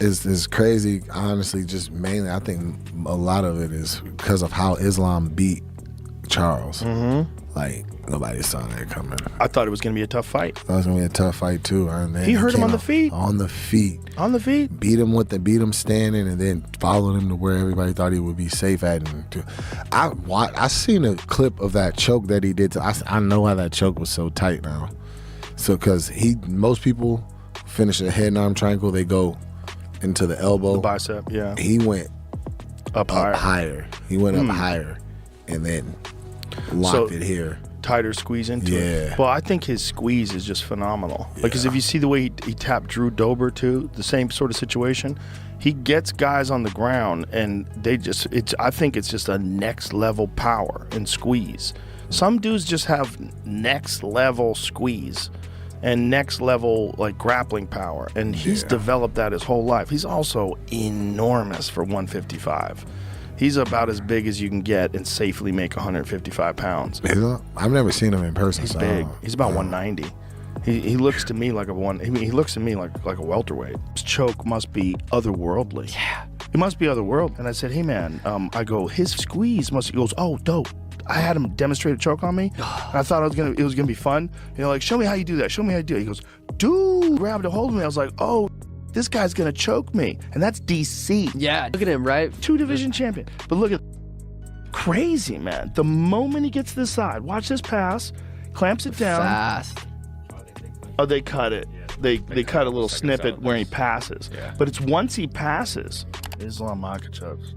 is crazy. Honestly, just mainly, I think a lot of it is because of how Islam beat Charles. Like, nobody saw that coming. I thought it was going to be a tough fight. That was going to be a tough fight, too. And then he hurt him on the feet. On the feet. On the feet. Beat him standing, and then followed him to where everybody thought he would be safe at. And I seen a clip of that choke that he did. I know how that choke was so tight now. So, because most people finish a head and arm triangle, they go into the elbow. The bicep, yeah. He went up higher. He went up higher, and then locked it here. Tighter squeeze into it. Well, I think his squeeze is just phenomenal. Like, because if you see the way he tapped Drew Dober too, the same sort of situation, he gets guys on the ground and I think it's just a next level power and squeeze. Some dudes just have next level squeeze and next level like grappling power, and he's developed that his whole life. He's also enormous for 155. He's about as big as you can get and safely make 155 pounds. I've never seen him in person. He's big. He's about 190. He looks to me like he looks to me like a welterweight. His choke must be otherworldly. Yeah, it must be otherworldly. And I said, hey man, I go, his squeeze must. He goes, oh dope. I had him demonstrate a choke on me. And I thought it was gonna be fun. You know, like, show me how you do that. Show me how you do it. He goes, dude, grabbed a hold of me. I was like, oh, this guy's gonna choke me. And that's DC. Yeah, look at him, right? 2-division champion. But look at, crazy, man. The moment he gets to the side, watch this pass, clamps it down. Fast. Oh, they cut it. They cut a little snippet where he passes. Yeah. But it's once he passes, Islam Makhachev.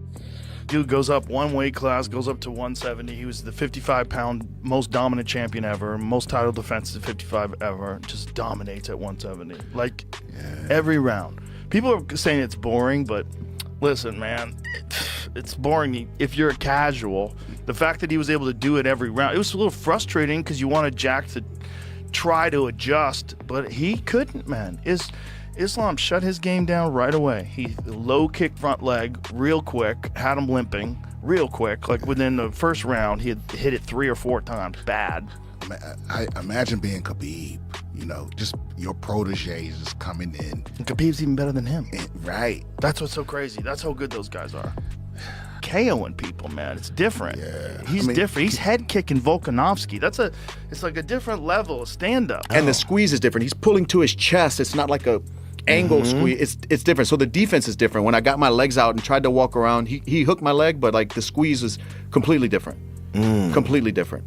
Dude goes up one weight class, goes up to 170. He was the 55-pound most dominant champion ever, most title defenses at 55 ever. Just dominates at 170. Like, every round. People are saying it's boring, but listen, man, it's boring if you're a casual. The fact that he was able to do it every round, it was a little frustrating because you wanted Jack to try to adjust, but he couldn't, man. Islam shut his game down right away. He low kick front leg real quick, had him limping real quick. Like within the first round, he had hit it 3 or 4 times. Bad. I imagine being Khabib, you know, just your proteges just coming in. And Khabib's even better than him. Right. That's what's so crazy. That's how good those guys are. KOing people, man. It's different. Yeah. He's different. He's head kicking Volkanovski. It's like a different level of stand-up. And the squeeze is different. He's pulling to his chest. It's not like a angle squeeze. It's different. So the defense is different. When I got my legs out and tried to walk around, he hooked my leg, but like the squeeze is completely different. Completely different.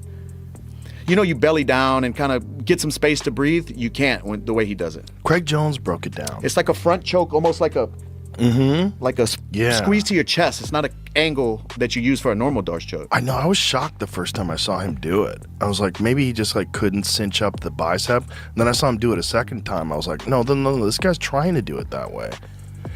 You know, you belly down and kind of get some space to breathe. You can't the way he does it. Craig Jones broke it down. It's like a front choke, almost like a squeeze to your chest. It's not an angle that you use for a normal Darce choke. I know. I was shocked the first time I saw him do it. I was like, maybe he just like couldn't cinch up the bicep. And then I saw him do it a second time. I was like, no, this guy's trying to do it that way.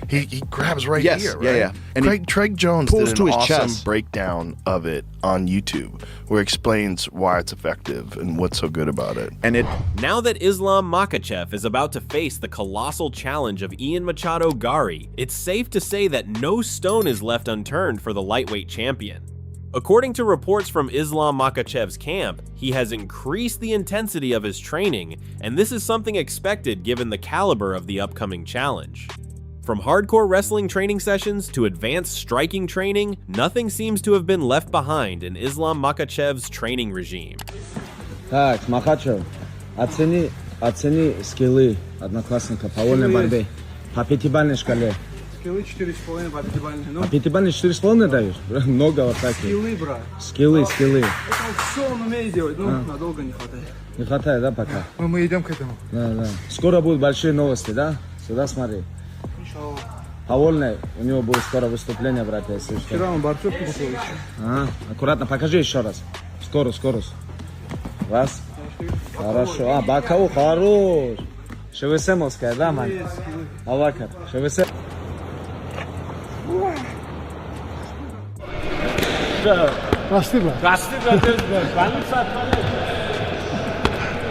He grabs right here, right? Yeah. And Craig Jones pulls did to an his awesome chest. breakdown of it on YouTube where he explains why it's effective and what's so good about it. And Now that Islam Makhachev is about to face the colossal challenge of Ian Machado Garry, it's safe to say that no stone is left unturned for the lightweight champion. According to reports from Islam Makhachev's camp, he has increased the intensity of his training, and this is something expected given the caliber of the upcoming challenge. From hardcore wrestling training sessions to advanced striking training, nothing seems to have been left behind in Islam Makhachev's training regime. Так, Makhachev, оцени скиллы одноклассника по вольной борьбе. По 5-бальной шкале. Скиллы 4,5 по 5-бальной. По 5-бальной 4,5 даешь? Много вот таких. Скиллы, брат. Скиллы. Это все он умеет делать, но надолго не хватает. Не хватает, да, пока? Мы идем к этому. Да. Скоро будут большие новости, да? Сюда смотри. По вольной у него будет скоро выступление, братья, если что. Вчера он борцов пустил еще. Аккуратно, покажи еще раз. Скорость. Раз. Хорошо. Бакау хорош. Шевесемовская, да, ман? Авакар. Шевесем. Прости, брат.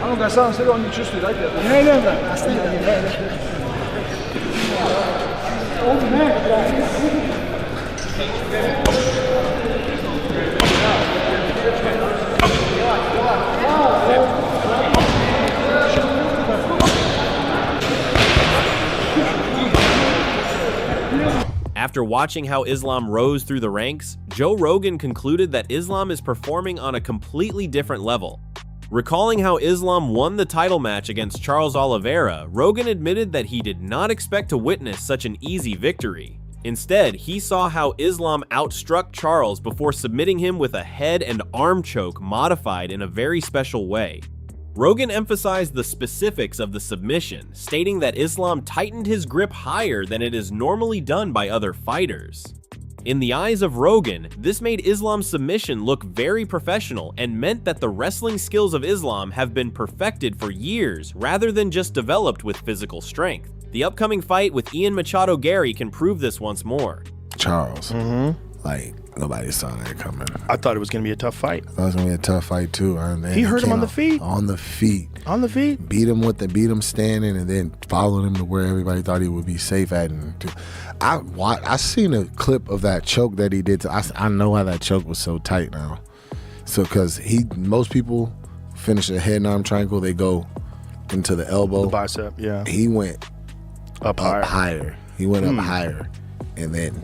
А ну, Гасан, смотри, он не чувствует, да, где-то? Не, брат. Прости, After watching how Islam rose through the ranks, Joe Rogan concluded that Islam is performing on a completely different level. Recalling how Islam won the title match against Charles Oliveira, Rogan admitted that he did not expect to witness such an easy victory. Instead, he saw how Islam outstruck Charles before submitting him with a head and arm choke modified in a very special way. Rogan emphasized the specifics of the submission, stating that Islam tightened his grip higher than it is normally done by other fighters. In the eyes of Rogan, this made Islam's submission look very professional and meant that the wrestling skills of Islam have been perfected for years rather than just developed with physical strength. The upcoming fight with Ian Machado Garry can prove this once more. Charles, like nobody saw that coming. I thought it was going to be a tough fight. That was gonna be a tough fight too. He hurt him on the feet. On the feet. On the feet. Beat him standing, and then followed him to where everybody thought he would be safe at. And I seen a clip of that choke that he did. I know how that choke was so tight now. So because most people finish a head and arm triangle, they go into the elbow, The bicep, yeah. He went Up higher. He went up higher, and then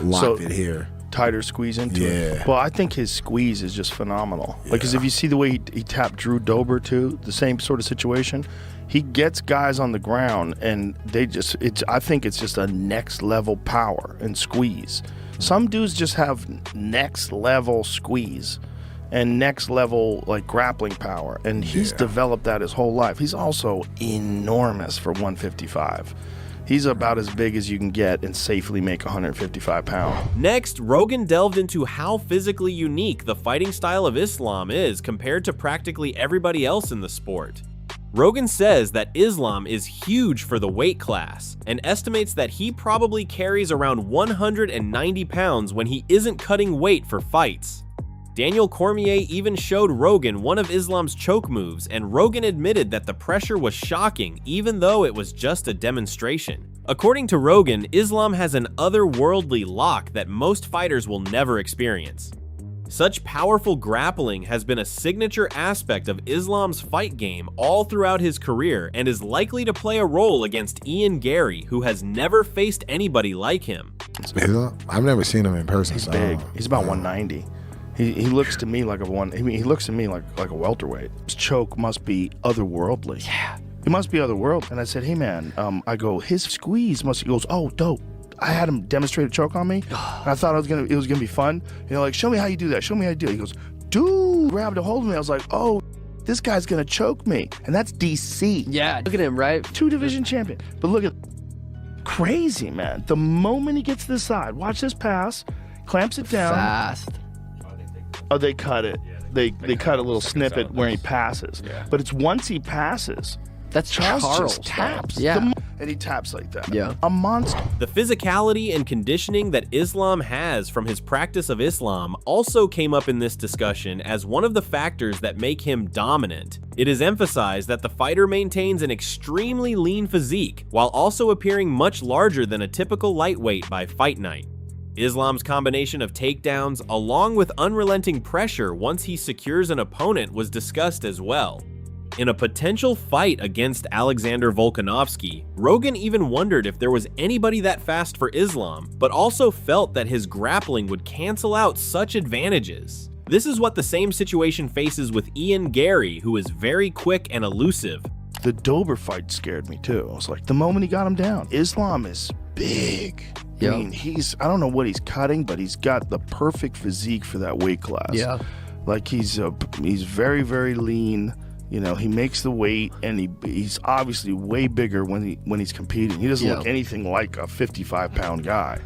locked it here. Tighter squeeze into it. Well, I think his squeeze is just phenomenal. Like, because if you see the way he tapped Drew Dober too, the same sort of situation, he gets guys on the ground and I think it's just a next level power and squeeze. Some dudes just have next level squeeze and next level like grappling power, and he's developed that his whole life. He's also enormous for 155. He's about as big as you can get and safely make 155 pounds. Next, Rogan delved into how physically unique the fighting style of Islam is compared to practically everybody else in the sport. Rogan says that Islam is huge for the weight class and estimates that he probably carries around 190 pounds when he isn't cutting weight for fights. Daniel Cormier even showed Rogan one of Islam's choke moves, and Rogan admitted that the pressure was shocking even though it was just a demonstration. According to Rogan, Islam has an otherworldly lock that most fighters will never experience. Such powerful grappling has been a signature aspect of Islam's fight game all throughout his career and is likely to play a role against Ian Garry, who has never faced anybody like him. I've never seen him in person. He's big. He's about 190. He looks to me like he looks to me like a welterweight. His choke must be otherworldly. Yeah. It must be otherworldly. And I said, hey man, I go, his squeeze must, he goes, oh dope. I had him demonstrate a choke on me. And I thought it was gonna be fun. You know, like, show me how you do that. Show me how you do it. He goes, dude, grabbed a hold of me. I was like, oh, this guy's gonna choke me. And that's DC. Yeah, look at him, right? 2-division champion. But look at, crazy, man. The moment he gets to the side, watch this pass, clamps it down. Fast. Oh, they cut it. They cut a little snippet where he passes. Yeah. But it's once he passes, that's Charles just though. taps. Yeah. And he taps like that. Yeah. A monster. The physicality and conditioning that Islam has from his practice of Islam also came up in this discussion as one of the factors that make him dominant. It is emphasized that the fighter maintains an extremely lean physique while also appearing much larger than a typical lightweight by fight night. Islam's combination of takedowns, along with unrelenting pressure once he secures an opponent, was discussed as well. In a potential fight against Alexander Volkanovski, Rogan even wondered if there was anybody that fast for Islam, but also felt that his grappling would cancel out such advantages. This is what the same situation faces with Ian Garry, who is very quick and elusive. The Dober fight scared me too. I was like, the moment he got him down, Islam is big. Yep. I mean, I don't know what he's cutting, but he's got the perfect physique for that weight class. Yeah. Like he's very, very lean. You know, he makes the weight, and he's obviously way bigger when he's competing. He doesn't look anything like a 55-pound guy.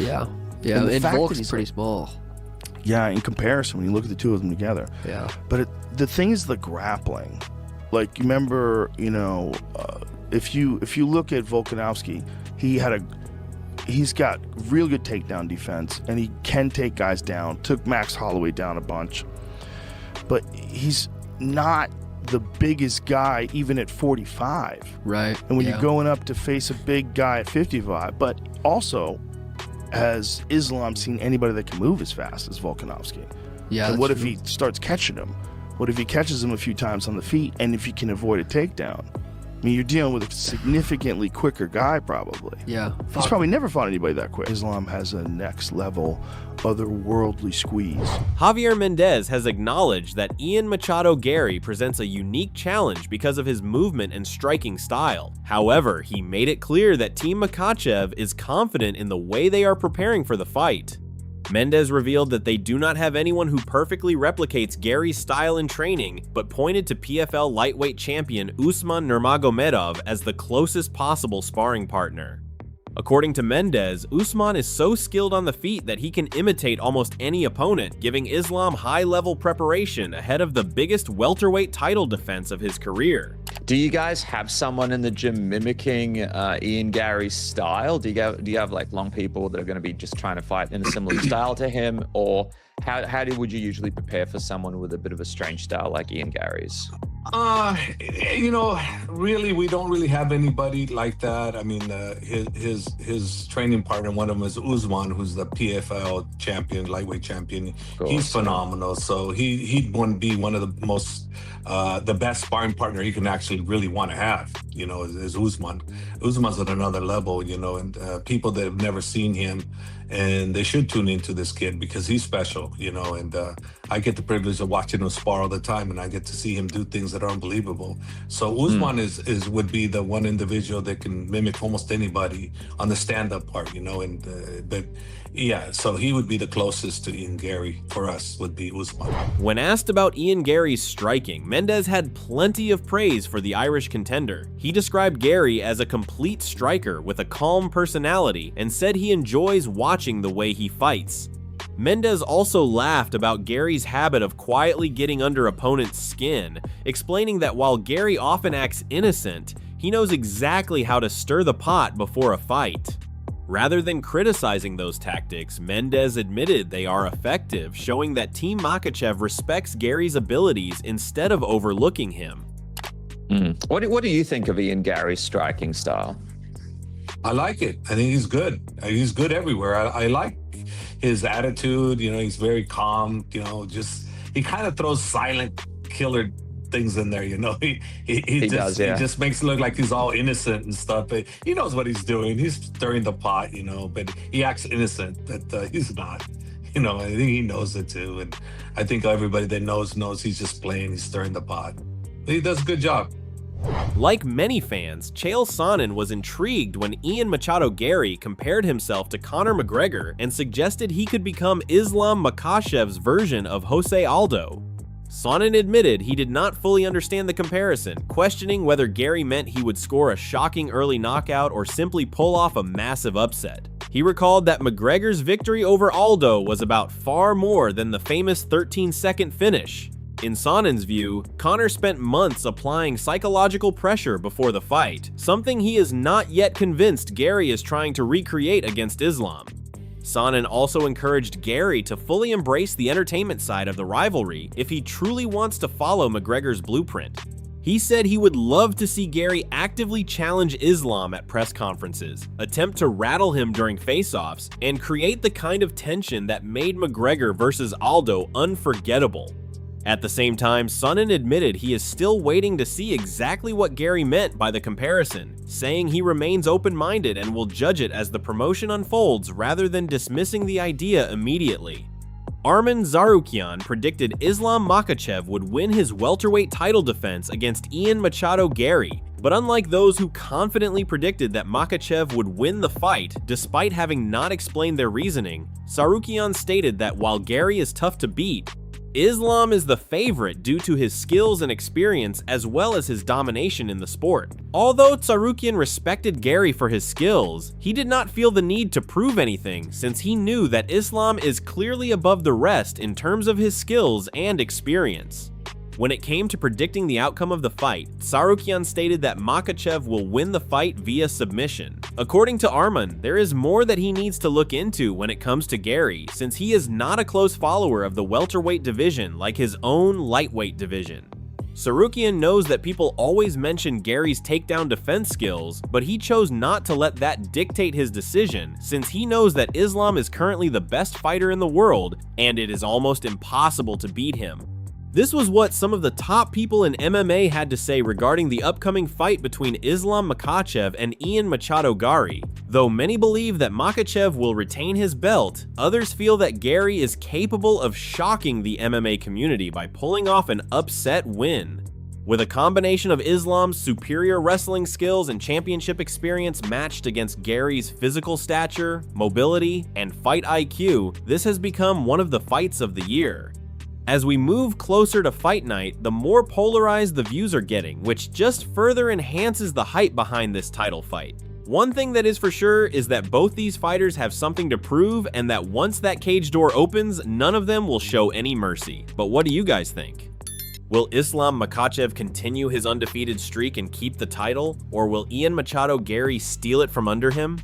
Yeah. Yeah. And Volk's pretty small. Yeah, in comparison, when you look at the two of them together. Yeah. But the thing is the grappling. Like, you remember, you know, if you look at Volkanovski, he's got real good takedown defense, and he can take guys down. Took Max Holloway down a bunch. But he's not the biggest guy even at 45. Right. And when you're going up to face a big guy at 55, but also has Islam seen anybody that can move as fast as Volkanovski? Yeah. And what if he starts catching him? What if he catches him a few times on the feet, and if he can avoid a takedown? I mean, you're dealing with a significantly quicker guy, probably. Yeah. He's probably never fought anybody that quick. Islam has a next level, otherworldly squeeze. Javier Mendez has acknowledged that Ian Machado Garry presents a unique challenge because of his movement and striking style. However, he made it clear that Team Makhachev is confident in the way they are preparing for the fight. Mendez revealed that they do not have anyone who perfectly replicates Garry's style in training, but pointed to PFL lightweight champion Usman Nurmagomedov as the closest possible sparring partner. According to Mendez, Usman is so skilled on the feet that he can imitate almost any opponent, giving Islam high-level preparation ahead of the biggest welterweight title defense of his career. Do you guys have someone in the gym mimicking Ian Garry's style? Do you have like long people that are going to be just trying to fight in a similar style to him, or would you usually prepare for someone with a bit of a strange style like Ian Garry's? Really, we don't really have anybody like that. I mean, his training partner, one of them is Usman, who's the PFL champion, lightweight champion. He's phenomenal. So he'd want to be one of the most, the best sparring partner he can actually really want to have, is Usman. Usman's at another level, and people that have never seen him, and they should tune into this kid because he's special, and I get the privilege of watching him spar all the time, and I get to see him do things that are unbelievable. So Usman would be the one individual that can mimic almost anybody on the stand-up part, but yeah, so he would be the closest to Ian Garry for us, would be Usman. When asked about Ian Garry's striking, Mendez had plenty of praise for the Irish contender. He described Garry as a complete striker with a calm personality and said he enjoys watching the way he fights. Mendez also laughed about Garry's habit of quietly getting under opponents' skin, explaining that while Garry often acts innocent, he knows exactly how to stir the pot before a fight. Rather than criticizing those tactics, Mendez admitted they are effective, showing that Team Makhachev respects Garry's abilities instead of overlooking him. What do you think of Ian Garry's striking style? I like it. I think he's good. He's good everywhere. I like his attitude. He's very calm. He kind of throws silent killer things in there. He just makes it look like he's all innocent and stuff. But he knows what he's doing. He's stirring the pot. But he acts innocent. But he's not. I think he knows it too. And I think everybody that knows he's just playing. He's stirring the pot. But he does a good job. Like many fans, Chael Sonnen was intrigued when Ian Machado Garry compared himself to Conor McGregor and suggested he could become Islam Makhachev's version of Jose Aldo. Sonnen admitted he did not fully understand the comparison, questioning whether Garry meant he would score a shocking early knockout or simply pull off a massive upset. He recalled that McGregor's victory over Aldo was about far more than the famous 13-second finish. In Sonnen's view, Conor spent months applying psychological pressure before the fight, something he is not yet convinced Garry is trying to recreate against Islam. Sonnen also encouraged Garry to fully embrace the entertainment side of the rivalry if he truly wants to follow McGregor's blueprint. He said he would love to see Garry actively challenge Islam at press conferences, attempt to rattle him during face-offs, and create the kind of tension that made McGregor versus Aldo unforgettable. At the same time, Sonnen admitted he is still waiting to see exactly what Garry meant by the comparison, saying he remains open-minded and will judge it as the promotion unfolds rather than dismissing the idea immediately. Arman Tsarukyan predicted Islam Makhachev would win his welterweight title defense against Ian Machado Garry, but unlike those who confidently predicted that Makhachev would win the fight despite having not explained their reasoning, Tsarukyan stated that while Garry is tough to beat, Islam is the favorite due to his skills and experience as well as his domination in the sport. Although Tsarukyan respected Garry for his skills, he did not feel the need to prove anything since he knew that Islam is clearly above the rest in terms of his skills and experience. When it came to predicting the outcome of the fight, Tsarukyan stated that Makhachev will win the fight via submission. According to Arman, there is more that he needs to look into when it comes to Garry, since he is not a close follower of the welterweight division like his own lightweight division. Tsarukyan knows that people always mention Garry's takedown defense skills, but he chose not to let that dictate his decision since he knows that Islam is currently the best fighter in the world and it is almost impossible to beat him. This was what some of the top people in MMA had to say regarding the upcoming fight between Islam Makhachev and Ian Machado Garry. Though many believe that Makhachev will retain his belt, others feel that Garry is capable of shocking the MMA community by pulling off an upset win. With a combination of Islam's superior wrestling skills and championship experience matched against Garry's physical stature, mobility, and fight IQ, this has become one of the fights of the year. As we move closer to fight night, the more polarized the views are getting, which just further enhances the hype behind this title fight. One thing that is for sure is that both these fighters have something to prove, and that once that cage door opens, none of them will show any mercy. But what do you guys think? Will Islam Makhachev continue his undefeated streak and keep the title, or will Ian Machado Garry steal it from under him?